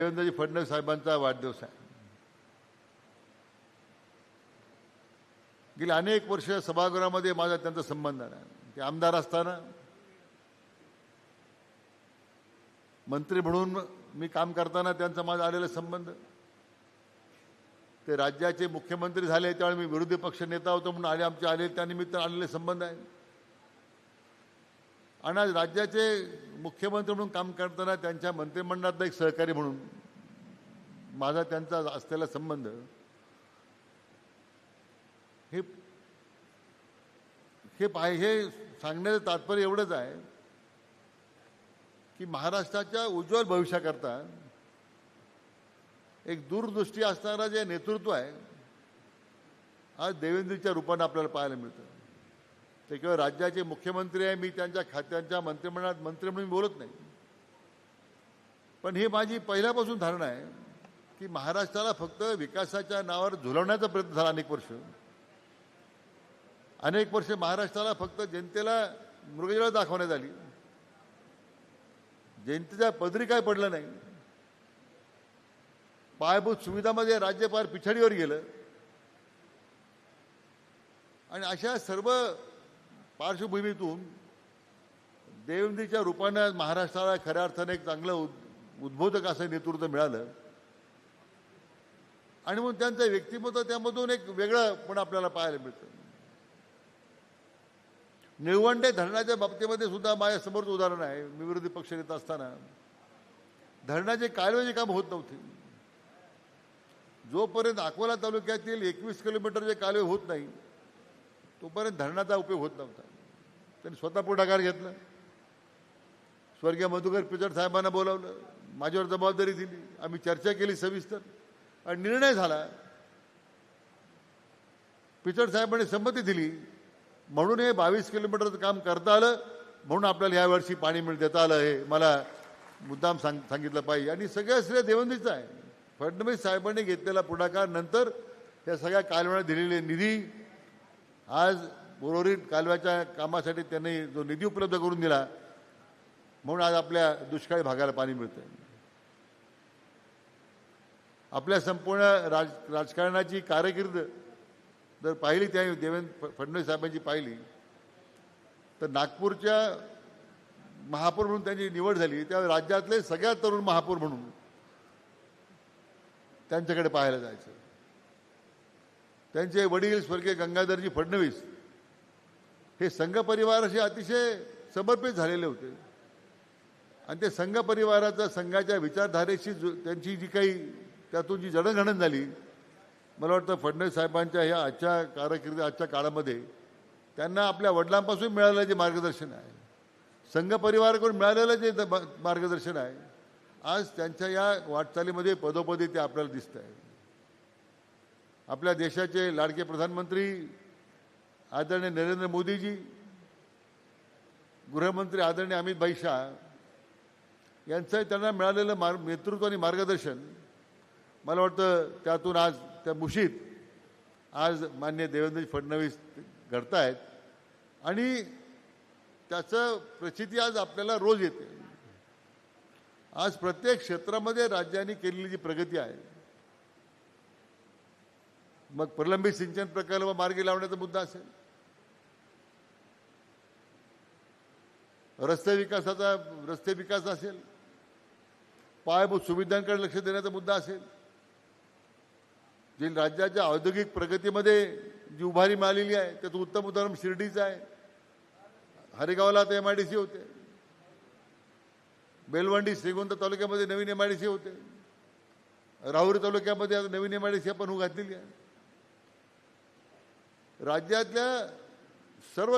देवेंद्रजी फडणवीस साहेबांचा वाढदिवस आहे. गेली अनेक वर्ष सभागृहामध्ये माझा त्यांचा संबंध आहे. ते आमदार असताना मंत्री म्हणून मी काम करताना त्यांचा माझा आलेला संबंध, ते राज्याचे मुख्यमंत्री झाले त्यावेळी मी विरोधी पक्ष नेता होतो म्हणून आले त्यानिमित्त आलेले संबंध आहे. आणि आज राज्याचे मुख्यमंत्री म्हणून काम करताना त्यांच्या मंत्रिमंडळातला एक सहकारी म्हणून माझा त्यांचा असलेला संबंध हे सांगण्याचं तात्पर्य एवढंच आहे की महाराष्ट्राच्या उज्ज्वल भविष्याकरता एक दूरदृष्टी असणारा जे नेतृत्व आहे आज देवेंद्रच्या रूपाने आपल्याला पाहायला मिळतं. ते केवळ राज्याचे मुख्यमंत्री आहे, मी त्यांच्या खात्यांच्या मंत्रिमंडळात मंत्री म्हणून बोलत नाही, पण ही माझी पहिल्यापासून धारणा आहे की महाराष्ट्राला फक्त विकासाच्या नावावर झुलवण्याचा प्रयत्न झाला. अनेक वर्ष महाराष्ट्राला फक्त जनतेला मृगजळ दाखवण्यात आली, जनतेच्या पदरी काय पडलं नाही. पायाभूत सुविधामध्ये राज्य फार पिछाडीवर गेलं. आणि अशा सर्व पार्श्वभूमीतून देवेंद्रच्या रूपानं महाराष्ट्राला खऱ्या अर्थाने एक चांगलं उद्बोधक असं नेतृत्व मिळालं. आणि म्हणून त्यांचं व्यक्तिमत्व त्यामधून एक वेगळं पण आपल्याला पाहायला मिळतं. निळवंडे धरणाच्या बाबतीमध्ये सुद्धा माझ्यासमोरच उदाहरण आहे. मी विरोधी पक्ष नेता असताना धरणाचे कालव्याचे काम होत नव्हते. जोपर्यंत अकोला तालुक्यातील 21 किलोमीटरचे कालवे होत नाही तोपर्यंत धरणाचा उपयोग होत नव्हता. त्यांनी स्वतः पुढाकार घेतला. स्वर्गीय मधुकर पिचड साहेबांना बोलावलं, माझ्यावर जबाबदारी दिली, आम्ही चर्चा केली सविस्तर आणि निर्णय झाला. पिचड साहेबांनी संमती दिली म्हणून हे 22 किलोमीटरचं काम करता आलं, म्हणून आपल्याला यावर्षी पाणी देता आलं. हे मला मुद्दाम सांगितलं पाहिजे. आणि सगळं श्रेय देवेंद्रचं आहे. फडणवीस साहेबांनी घेतलेला पुढाकार, नंतर या सगळ्या कालव्याला दिलेले निधी, आज उर्वरित कालव्याच्या कामासाठी त्यांनी जो निधी उपलब्ध करून दिला म्हणून आज आपल्या दुष्काळी भागाला पाणी मिळतं. आपल्या संपूर्ण राजकारणाची कारकीर्द जर पाहिली, त्या देवेंद्र फडणवीस साहेबांची पाहिली, तर नागपूरच्या महापौर म्हणून त्यांची निवड झाली. त्यावेळी राज्यातले सगळ्यात तरुण महापौर म्हणून त्यांच्याकडे पाहायला जायचं. त्यांचे वडील स्वर्गीय गंगाधरजी फडणवीस हे संघ परिवाराशी अतिशय समर्पित झालेले होते. आणि ते संघ परिवाराचा, संघाच्या विचारधारेशी त्यांची जी काही त्यातून जी जडणघडण झाली, मला वाटतं फडणवीस साहेबांच्या ह्या आजच्या कारकिर्दी, आजच्या काळामध्ये त्यांना आपल्या वडिलांपासून मिळालेलं जे मार्गदर्शन आहे, संघ परिवाराकडून मिळालेलं जे मार्गदर्शन आहे, आज त्यांच्या या वाटचालीमध्ये पदोपदी ते आपल्याला दिसत आहे. आपल्या देशाचे लाडके प्रधानमंत्री आदरणीय नरेंद्र मोदीजी, गृहमंत्री आदरणीय अमित भाई शाह यांचं त्यांना मिळालेलं नेतृत्व आणि मार्गदर्शन, मला वाटतं त्यातून आज त्या मुशीत आज माननीय देवेंद्र फडणवीस घडतायत. आणि त्याचं प्रचिती आज आपल्याला रोज येते. आज प्रत्येक क्षेत्रामध्ये राज्यांनी केलेली जी प्रगती आहे, मग प्रलंबित सिंचन प्रकल्प मार्गी लावण्याचा मुद्दा असेल, रस्ते विकास असेल, पायाभूत सुविधांकडे लक्ष देण्याचा मुद्दा असेल, जी राज्याच्या औद्योगिक प्रगतीमध्ये जी उभारी मिळालेली आहे त्याचं उत्तम उदाहरण शिर्डीचं आहे. हरेगावला आता MIDC होते, बेलवंडी श्रीगोंदा तालुक्यामध्ये नवीन MIDC होते, राहुरी तालुक्यामध्ये आता नवीन MIDC आपण घातलेली आहे. राज्यातल्या सर्व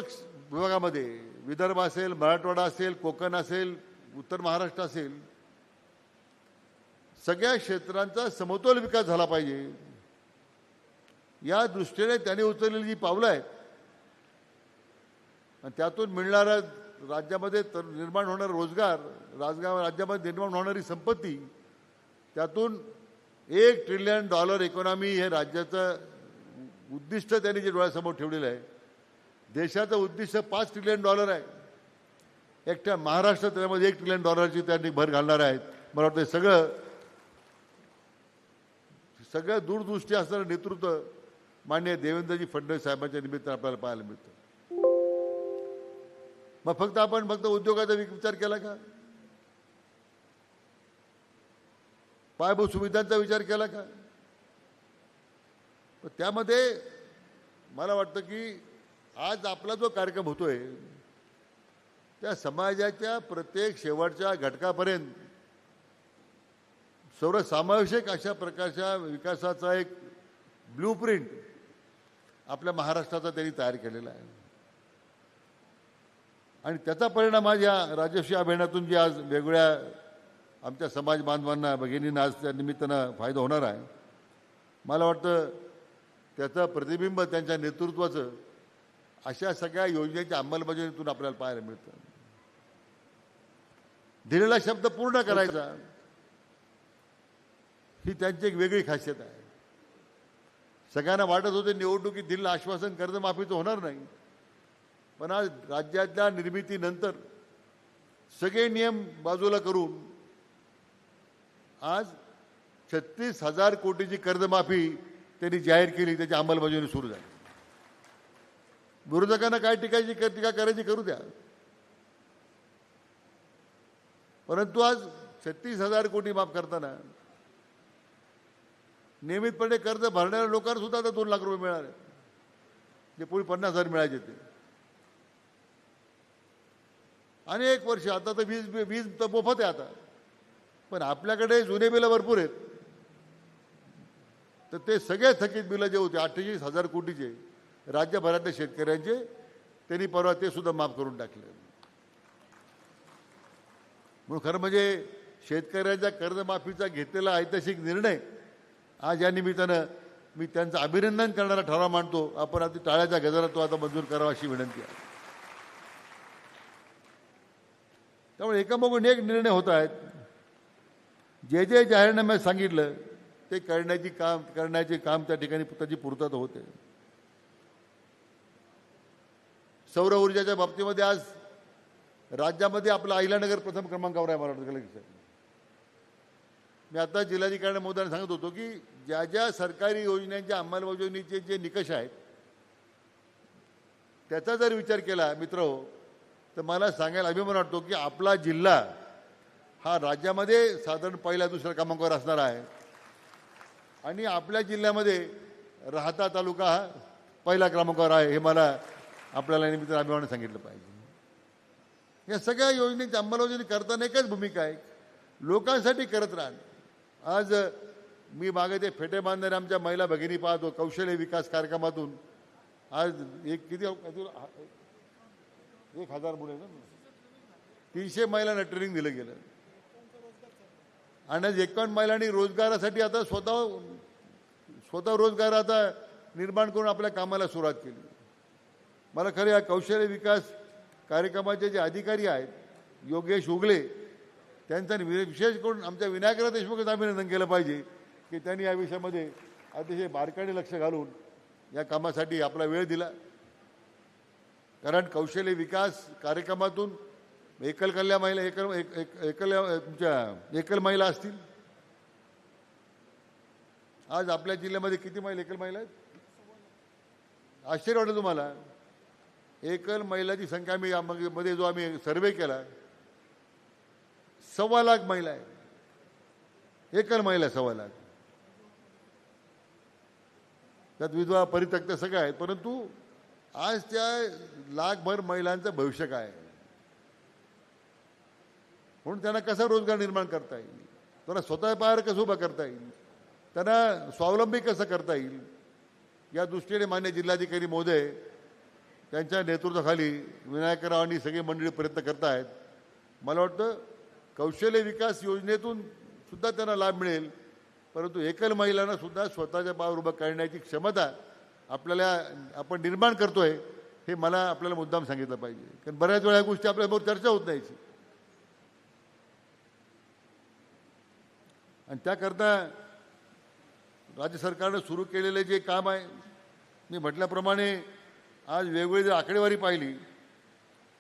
विभागामध्ये, विदर्भ असेल, मराठवाडा असेल, कोकण असेल, उत्तर महाराष्ट्र असेल, सगळ्या क्षेत्रांचा समतोल विकास झाला पाहिजे. या दृष्टीने त्यांनी उचललेली जी पावलं आहेत आणि त्यातून मिळणारा राज्यामध्ये निर्माण होणारा रोजगार, राज्यामध्ये निर्माण होणारी संपत्ती, त्यातून $1 ट्रिलियन इकॉनॉमी हे राज्याचं उद्दिष्ट त्यांनी जे डोळ्यासमोर ठेवलेलं आहे. देशाचं उद्दिष्ट $5 ट्रिलियन आहे. एकट्या महाराष्ट्र त्यामध्ये $1 ट्रिलियन त्यांनी भर घालणार आहेत. मला वाटतं सगळं सगळ्या दूरदृष्टी असणारं नेतृत्व माननीय देवेंद्रजी फडणवीस साहेबांच्या निमित्तानं आपल्याला पाहायला मिळतं. मग आपण फक्त उद्योगाचा विचार केला का? पायाभूत सुविधांचा विचार केला का? त्यामध्ये मला वाटतं की आज आपला जो कार्यक्रम होतोय त्या समाजाच्या प्रत्येक शेवटच्या घटकापर्यंत सर्वसमावेशक अशा प्रकारच्या विकासाचा एक ब्लूप्रिंट आपल्या महाराष्ट्राचा त्यांनी तयार केलेला आहे. आणि त्याचा परिणाम आज या राजश्री अभियानातून जी आज वेगवेगळ्या आमच्या समाज बांधवांना भगिनींना आज त्या निमित्तानं फायदा होणार आहे. मला वाटतं त्याचं प्रतिबिंब त्यांच्या नेतृत्वाचं अशा सगळ्या योजनेच्या अंमलबजावणीतून आपल्याला पाहायला मिळतं. दिलेला शब्द पूर्ण करायचा ही त्यांची एक वेगळी खासियत आहे. सगळ्यांना वाटत होते निवडणुकीत दिलेलं आश्वासन कर्जमाफीचं होणार नाही, पण आज राज्यातल्या निर्मितीनंतर सगळे नियम बाजूला करून आज 36,000 कोटीची कर्जमाफी त्यांनी जाहीर केली. त्याची अंमलबजावणी सुरू झाली. विरोधकांना काय टीका करायची करू द्या, परंतु आज 36,000 कोटी माफ करताना नियमितपणे कर्ज भरणाऱ्या लोकांना सुद्धा आता 2 लाख रुपये मिळाले, जे पूर्वी 50,000 मिळायचे ते. अनेक वर्ष आता तर वीज तर मोफत आहे आता, पण आपल्याकडे जुने बिलं भरपूर आहेत. तर ते सगळे थकीत बिलं जे होते 48,000 कोटीचे राज्यभरातल्या शेतकऱ्यांचे, त्यांनी परवा ते सुद्धा माफ करून टाकले. म्हणून खरं म्हणजे शेतकऱ्यांच्या कर्जमाफीचा घेतलेला ऐतिहासिक निर्णय आज या निमित्तानं मी त्यांचं अभिनंदन करणारा ठराव मांडतो. आपण आता टाळ्याच्या गजरात तो आता मंजूर करावा अशी विनंती आहे. त्यामुळे एकामागून एक निर्णय होत आहेत. जे जे जाहीरनाम्यात सांगितलं ते करण्याचे काम त्या ठिकाणी त्याची पूर्तता होते. सौर ऊर्जेच्या बाबतीमध्ये आज राज्यामध्ये आपला अहिल्यानगर प्रथम क्रमांकावर आहे. मला वाटतं मी आता जिल्हाधिकारी महोदयांना सांगत होतो की ज्या ज्या सरकारी योजनांच्या अंमलबजावणीचे जे निकष आहेत त्याचा जर विचार केला मित्रहो, तर मला सांगायला अभिमान वाटतो की आपला जिल्हा हा राज्यामध्ये साधारण पहिल्या दुसऱ्या क्रमांकावर असणार आहे. आणि आपल्या जिल्ह्यामध्ये राहता तालुका हा पहिल्या क्रमांकावर आहे. हे मला आपल्याला निमित्तानं अभिमानाने सांगितलं पाहिजे. या सगळ्या योजनेची अंमलबजावणी करताना एकच भूमिका आहे, लोकांसाठी करत राहणं. आज मी मागे ते फेटे बांधणारे आमच्या महिला भगिनी पाहतो कौशल्य विकास कार्यक्रमातून. आज एक किती 1,000 मुले ना 300 महिलांना ट्रेनिंग दिलं गेलं. आणि आज 51 महिलांनी रोजगारासाठी आता स्वतः रोजगार आता निर्माण करून आपल्या कामाला सुरुवात केली. मला खरं या कौशल्य विकास कार्यक्रमाचे जे अधिकारी आहेत योगेश उगले त्यांचं विशेष करून आमच्या विनायकराव देशमुखांचं अभिनंदन केलं पाहिजे की त्यांनी या विषयामध्ये अतिशय बारकाईने लक्ष घालून या कामासाठी आपला वेळ दिला. कारण कौशल्य विकास कार्यक्रमातून एकल महिला असतील. आज आपल्या जिल्ह्यामध्ये किती एकल महिला आहेत? आश्चर्य वाटलं तुम्हाला. एकल महिलाची संख्या मध्ये जो आम्ही सर्वे केला 1.25 लाख महिला आहे. एकल महिला 1.25 लाख. त्यात विधवा परित्यक्त सगळं आहे. परंतु आज त्या लाखभर महिलांचं भविष्य काय आहे, म्हणून त्यांना कसा रोजगार निर्माण करता येईल, त्यांना स्वतः पायावर कसं उभं करता येईल, त्यांना स्वावलंबी कसं करता येईल, या दृष्टीने मान्य जिल्हाधिकारी महोदय त्यांच्या नेतृत्वाखाली विनायकराव आणि सगळे मंडळी प्रयत्न करत आहेत. मला वाटतं कौशल्य विकास योजनेतून सुद्धा त्यांना लाभ मिळेल, परंतु एकल महिलांना सुद्धा स्वतःच्या पायावर उभं करण्याची क्षमता आपण निर्माण करतोय हे मला आपल्याला मुद्दाम सांगितलं पाहिजे. कारण बऱ्याच वेळा या गोष्टी आपल्याबरोबर चर्चा होत नाही. आणि त्याकरता राज्य सरकारनं सुरू केलेले जे काम आहे, मी म्हटल्याप्रमाणे आज वेगवेगळी आकडेवारी पाहिली,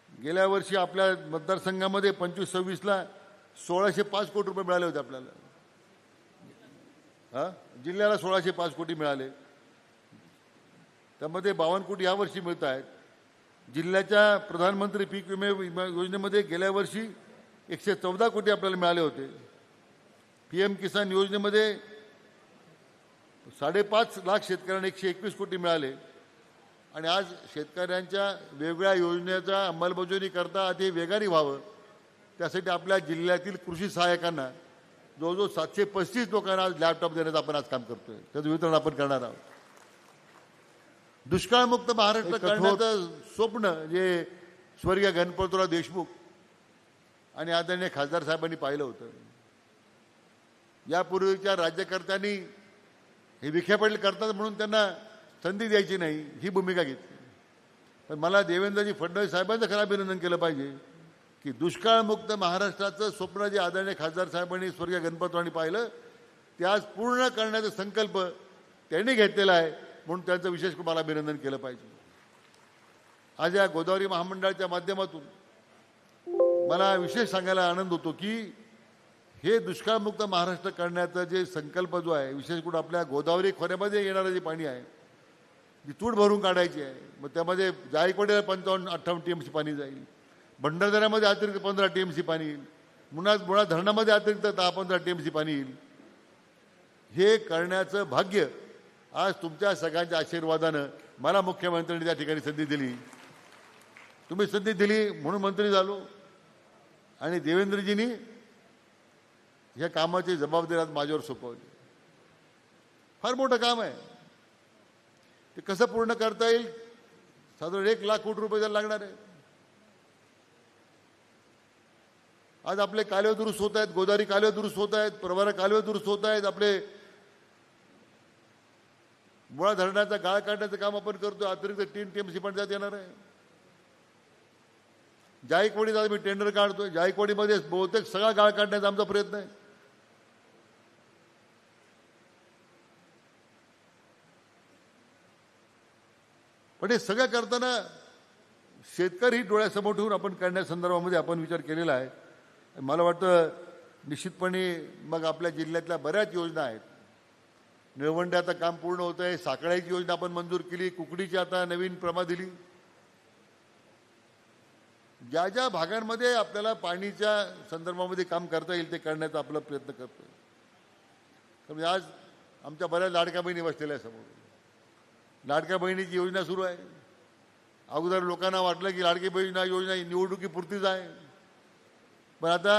गेल्या वर्षी आपल्या मतदारसंघामध्ये 25-26ला 1,605 कोटी रुपये मिळाले होते आपल्याला. जिल्ह्याला 1605 कोटी मिळाले, त्यामध्ये 52 कोटी यावर्षी मिळत आहेत. जिल्ह्याच्या प्रधानमंत्री पीक विमा योजनेमध्ये गेल्या वर्षी 114 कोटी आपल्याला मिळाले होते. PM किसान योजनेमध्ये 5.5 लाख शेतकऱ्यांना 121 कोटी मिळाले. आणि आज शेतकऱ्यांच्या वेगवेगळ्या योजनेचा अंमलबजावणी करता ते वेगाने व्हावं, त्यासाठी आपल्या जिल्ह्यातील कृषी सहाय्यकांना जवळजवळ 735 लोकांना आज लॅपटॉप देण्याचं आपण आज काम करतोय. त्याचं वितरण आपण करणार आहोत. दुष्काळमुक्त महाराष्ट्र करण्याचं स्वप्न जे स्वर्गीय गणपतराव देशमुख आणि आदरणीय खासदार साहेबांनी पाहिलं होतं. यापूर्वीच्या राज्यकर्त्यांनी हे विखे पडले करतात म्हणून त्यांना संधी द्यायची नाही, ही भूमिका घेतली. पण मला देवेंद्रजी फडणवीस साहेबांचं खरं अभिनंदन केलं पाहिजे की दुष्काळमुक्त महाराष्ट्राचं स्वप्न जे आदरणीय खासदार साहेबांनी स्वर्गीय गणपतरावांनी पाहिलं ते आज पूर्ण करण्याचा संकल्प त्यांनी घेतलेला आहे, म्हणून त्यांचं विशेष मला अभिनंदन केलं पाहिजे. आज या गोदावरी महामंडळाच्या माध्यमातून मला विशेष सांगायला आनंद होतो की हे दुष्काळमुक्त महाराष्ट्र करण्याचा जे संकल्प जो आहे, विशेष करून आपल्या गोदावरी खोऱ्यामध्ये येणारं जे पाणी आहे, जी तूट भरून काढायची आहे, मग त्यामध्ये जायकवाडीला 55-58 TMC पाणी जाईल, भंडारदऱ्यामध्ये अतिरिक्त 15 TMC पाणी येईल, मुळा धरणामध्ये अतिरिक्त 10-15 TMC पाणी येईल. हे करण्याचं भाग्य आज तुमच्या सगळ्यांच्या आशीर्वादानं मला मुख्यमंत्र्यांनी त्या ठिकाणी संधी दिली. तुम्ही संधी दिली म्हणून मंत्री झालो आणि देवेंद्रजींनी या कामाची जबाबदारी आज माझ्यावर सोपवली. फार मोठं काम आहे. ते कसं पूर्ण करता येईल? साधारण 1 लाख कोटी रुपये त्याला लागणार आहे. आज आपले कालवे दुरुस्त होत आहेत, गोदावरी कालवे दुरुस्त होत आहेत, प्रवरा कालवे दुरुस्त होत आहेत, आपले मुळा धरणाचा गाळ काढण्याचं काम आपण करतो. अतिरिक्त 3 TMC पण त्यात येणार आहे. जायकवाडीचा मी टेंडर काढतोय. जायकवाडीमध्ये बहुतेक सगळा गाळ काढण्याचा आमचा प्रयत्न आहे. पण हे सगळं करताना शेतकरी डोळ्यासमोर ठेवून आपण करण्यासंदर्भामध्ये आपण विचार केलेला आहे. मला वाटतं निश्चितपणे मग आपल्या जिल्ह्यातल्या बऱ्याच योजना आहेत. निळवंडे आता काम पूर्ण होत आहे. साखळ्याची योजना आपण मंजूर केली. कुकडीची आता नवीन प्रमा दिली. ज्या ज्या भागांमध्ये आपल्याला पाणीच्या संदर्भामध्ये काम करता येईल ते करण्याचा आपला प्रयत्न करतोय. तर आज आमच्या बऱ्याच लाडक्या बहिणी बसलेल्या समोर. लाडक्या बहिणीची योजना सुरू आहे. अगोदर लोकांना वाटलं की लाडकी बहीण योजना निवडणुकीपुरतीच आहे, पण आता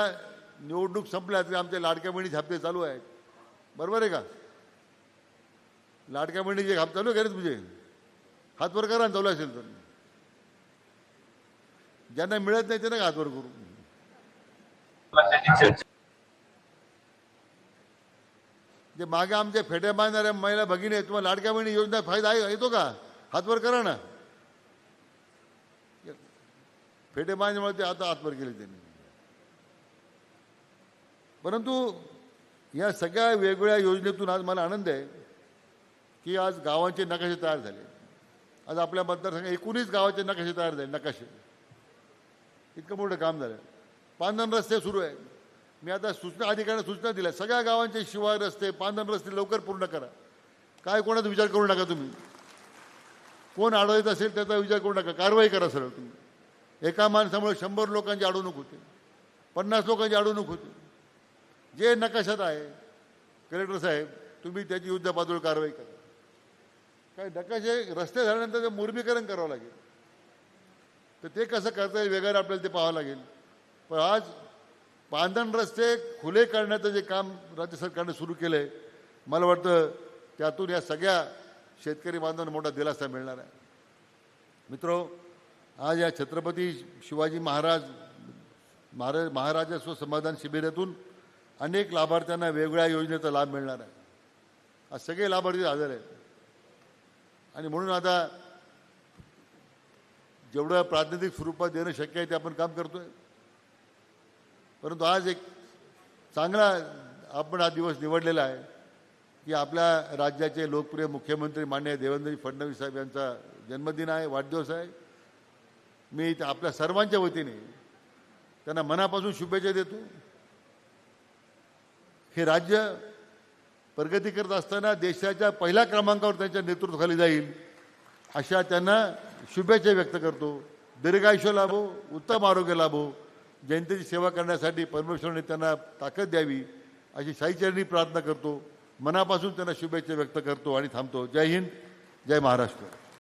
निवडणूक संपल्या तरी आमच्या लाडक्या बहिणीचे हप्ते चालू आहेत. बरोबर आहे का? लाडक्या बहिणीचे हप्ते चालू आहे का रे तुझे? हातवर करा चालू असेल तर. ज्यांना मिळत नाही त्यांना हातवर करू. जे मागे आमच्या फेड्या बांधणाऱ्या महिला भगिनी आहेत, तुम्हाला लाडक्या बहिणी योजना फायदा येतो का? हातवर करा ना. फेटे बांधण्यामुळे ते आता हातवर केले त्यांनी. परंतु या सगळ्या वेगवेगळ्या योजनेतून आज मला आनंद आहे की आज गावांचे नकाशे तयार झाले. आज आपल्या मतदारसंघात 19 गावाचे नकाशे तयार झाले. नकाशे इतकं मोठं काम झालं. पांधन रस्ते सुरू आहे. मी आता सूचना अधिकाऱ्यांना सूचना दिल्या, सगळ्या गावांचे शिवार रस्ते, पांधन रस्ते लवकर पूर्ण करा. काय कोणाचा विचार करू नका तुम्ही. कोण अडवत असेल त्याचा विचार करू नका. कारवाई करा सरळ तुम्ही. एका माणसामुळे 100 लोकांची अडवणूक होते, 50 लोकांची अडवणूक होते. जे नकाशात आहे कलेक्टर साहेब तुम्ही त्याची युद्ध पातळीवर कारवाई करा. काय नकाशे रस्ते झाल्यानंतर ते मुर्मीकरण करावं लागेल, तर ते कसं करता येईल वेगळं आपल्याला ते पाहावं लागेल. पण आज पांधन रस्ते खुले करण्याचं जे काम राज्य सरकारने सुरू केलं आहे, मला वाटतं त्यातून या सगळ्या शेतकरी बांधवांना मोठा दिलासा मिळणार आहे. मित्रो, आज या छत्रपती शिवाजी महाराजस्व समाधान शिबिरातून अनेक लाभार्थ्यांना वेगवेगळ्या योजनेचा लाभ मिळणार आहे. आज सगळे लाभार्थी हजर आहेत आणि म्हणून आता जेवढं प्रातिनिधिक स्वरूपात देणं शक्य आहे ते आपण काम करतोय. परंतु आज एक चांगला आपण हा दिवस निवडलेला आहे की आपल्या राज्याचे लोकप्रिय मुख्यमंत्री माननीय देवेंद्र फडणवीस साहेब यांचा जन्मदिन आहे, वाढदिवस आहे. मी आपल्या सर्वांच्या वतीने त्यांना मनापासून शुभेच्छा देतो. हे राज्य प्रगती करत असताना देशाच्या पहिल्या क्रमांकावर त्यांच्या नेतृत्वाखाली जाईल अशा त्यांना शुभेच्छा व्यक्त करतो. दीर्घायुष्य लाभो, उत्तम आरोग्य लाभो, जनतेची सेवा करण्यासाठी परमेश्वराने त्यांना ताकद द्यावी अशी साईचरणी प्रार्थना करतो. मनापासून त्यांना शुभेच्छा व्यक्त करतो आणि थांबतो. जय हिंद, जय महाराष्ट्र.